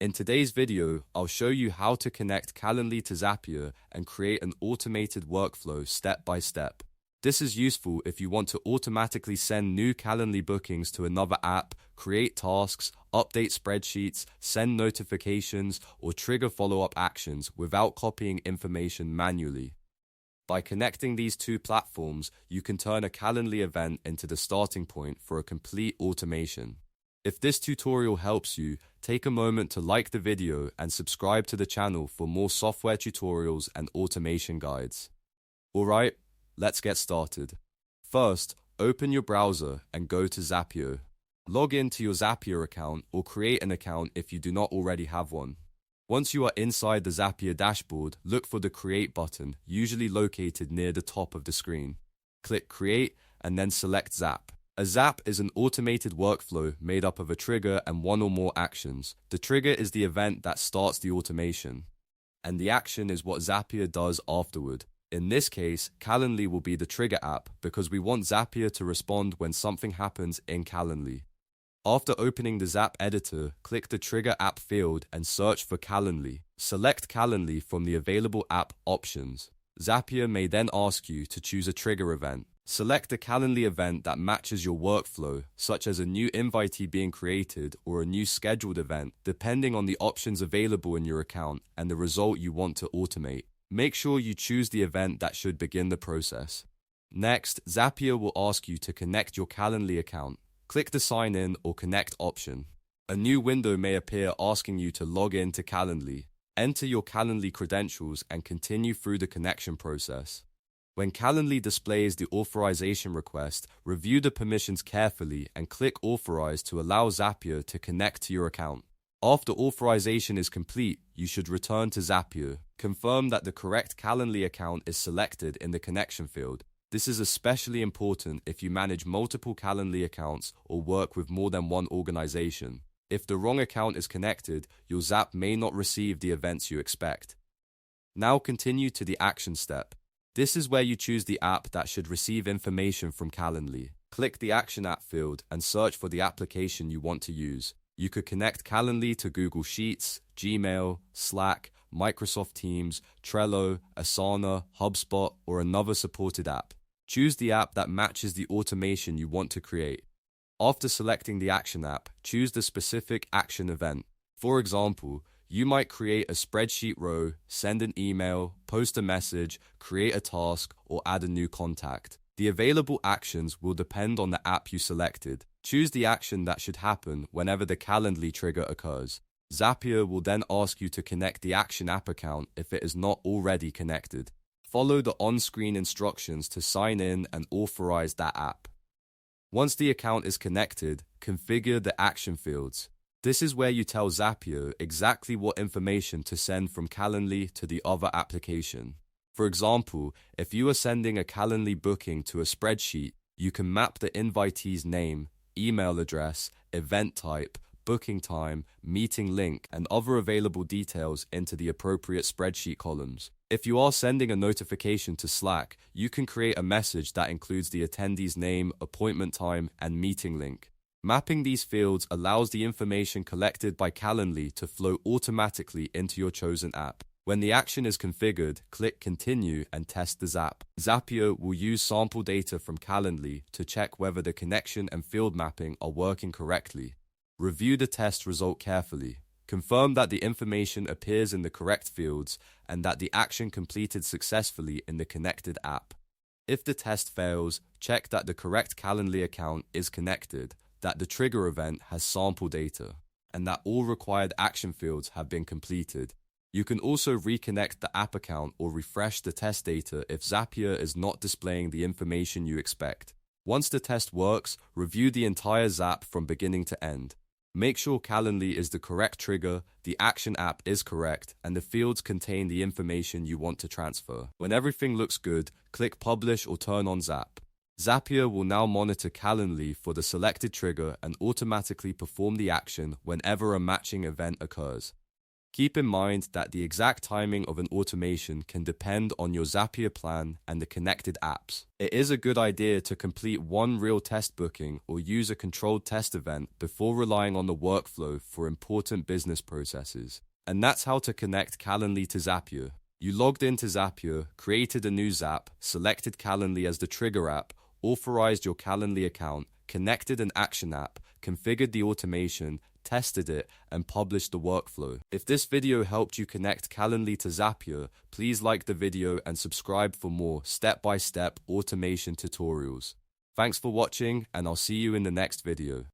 In today's video, I'll show you how to connect Calendly to Zapier and create an automated workflow step by step. This is useful if you want to automatically send new Calendly bookings to another app, create tasks, update spreadsheets, send notifications, or trigger follow-up actions without copying information manually. By connecting these two platforms, you can turn a Calendly event into the starting point for a complete automation. If this tutorial helps you, take a moment to like the video and subscribe to the channel for more software tutorials and automation guides. Alright, let's get started. First, open your browser and go to Zapier. Log in to your Zapier account or create an account if you do not already have one. Once you are inside the Zapier dashboard, look for the Create button, usually located near the top of the screen. Click Create and then select Zap. A Zap is an automated workflow made up of a trigger and one or more actions. The trigger is the event that starts the automation, and the action is what Zapier does afterward. In this case, Calendly will be the trigger app because we want Zapier to respond when something happens in Calendly. After opening the Zap editor, click the Trigger App field and search for Calendly. Select Calendly from the available app options. Zapier may then ask you to choose a trigger event. Select a Calendly event that matches your workflow, such as a new invitee being created or a new scheduled event, depending on the options available in your account and the result you want to automate. Make sure you choose the event that should begin the process. Next, Zapier will ask you to connect your Calendly account. Click the Sign In or Connect option. A new window may appear asking you to log in to Calendly. Enter your Calendly credentials and continue through the connection process. When Calendly displays the authorization request, review the permissions carefully and click Authorize to allow Zapier to connect to your account. After authorization is complete, you should return to Zapier. Confirm that the correct Calendly account is selected in the connection field. This is especially important if you manage multiple Calendly accounts or work with more than one organization. If the wrong account is connected, your Zap may not receive the events you expect. Now continue to the action step. This is where you choose the app that should receive information from Calendly. Click the Action App field and search for the application you want to use. You could connect Calendly to Google Sheets, Gmail, Slack, Microsoft Teams, Trello, Asana, HubSpot, or another supported app. Choose the app that matches the automation you want to create. After selecting the action app, choose the specific action event. For example, you might create a spreadsheet row, send an email, post a message, create a task, or add a new contact. The available actions will depend on the app you selected. Choose the action that should happen whenever the Calendly trigger occurs. Zapier will then ask you to connect the Action App account if it is not already connected. Follow the on-screen instructions to sign in and authorize that app. Once the account is connected, configure the action fields. This is where you tell Zapier exactly what information to send from Calendly to the other application. For example, if you are sending a Calendly booking to a spreadsheet, you can map the invitee's name, email address, event type, booking time, meeting link, and other available details into the appropriate spreadsheet columns. If you are sending a notification to Slack, you can create a message that includes the attendee's name, appointment time, and meeting link. Mapping these fields allows the information collected by Calendly to flow automatically into your chosen app. When the action is configured, click Continue and test the Zap. Zapier will use sample data from Calendly to check whether the connection and field mapping are working correctly. Review the test result carefully. Confirm that the information appears in the correct fields and that the action completed successfully in the connected app. If the test fails, check that the correct Calendly account is connected, that the trigger event has sample data, and that all required action fields have been completed. You can also reconnect the app account or refresh the test data if Zapier is not displaying the information you expect. Once the test works, review the entire Zap from beginning to end. Make sure Calendly is the correct trigger, the action app is correct, and the fields contain the information you want to transfer. When everything looks good, click Publish or turn on Zap. Zapier will now monitor Calendly for the selected trigger and automatically perform the action whenever a matching event occurs. Keep in mind that the exact timing of an automation can depend on your Zapier plan and the connected apps. It is a good idea to complete one real test booking or use a controlled test event before relying on the workflow for important business processes. And that's how to connect Calendly to Zapier. You logged into Zapier, created a new Zap, selected Calendly as the trigger app, authorized your Calendly account, connected an action app, configured the automation, tested it, and published the workflow. If this video helped you connect Calendly to Zapier, please like the video and subscribe for more step-by-step automation tutorials. Thanks for watching, and I'll see you in the next video.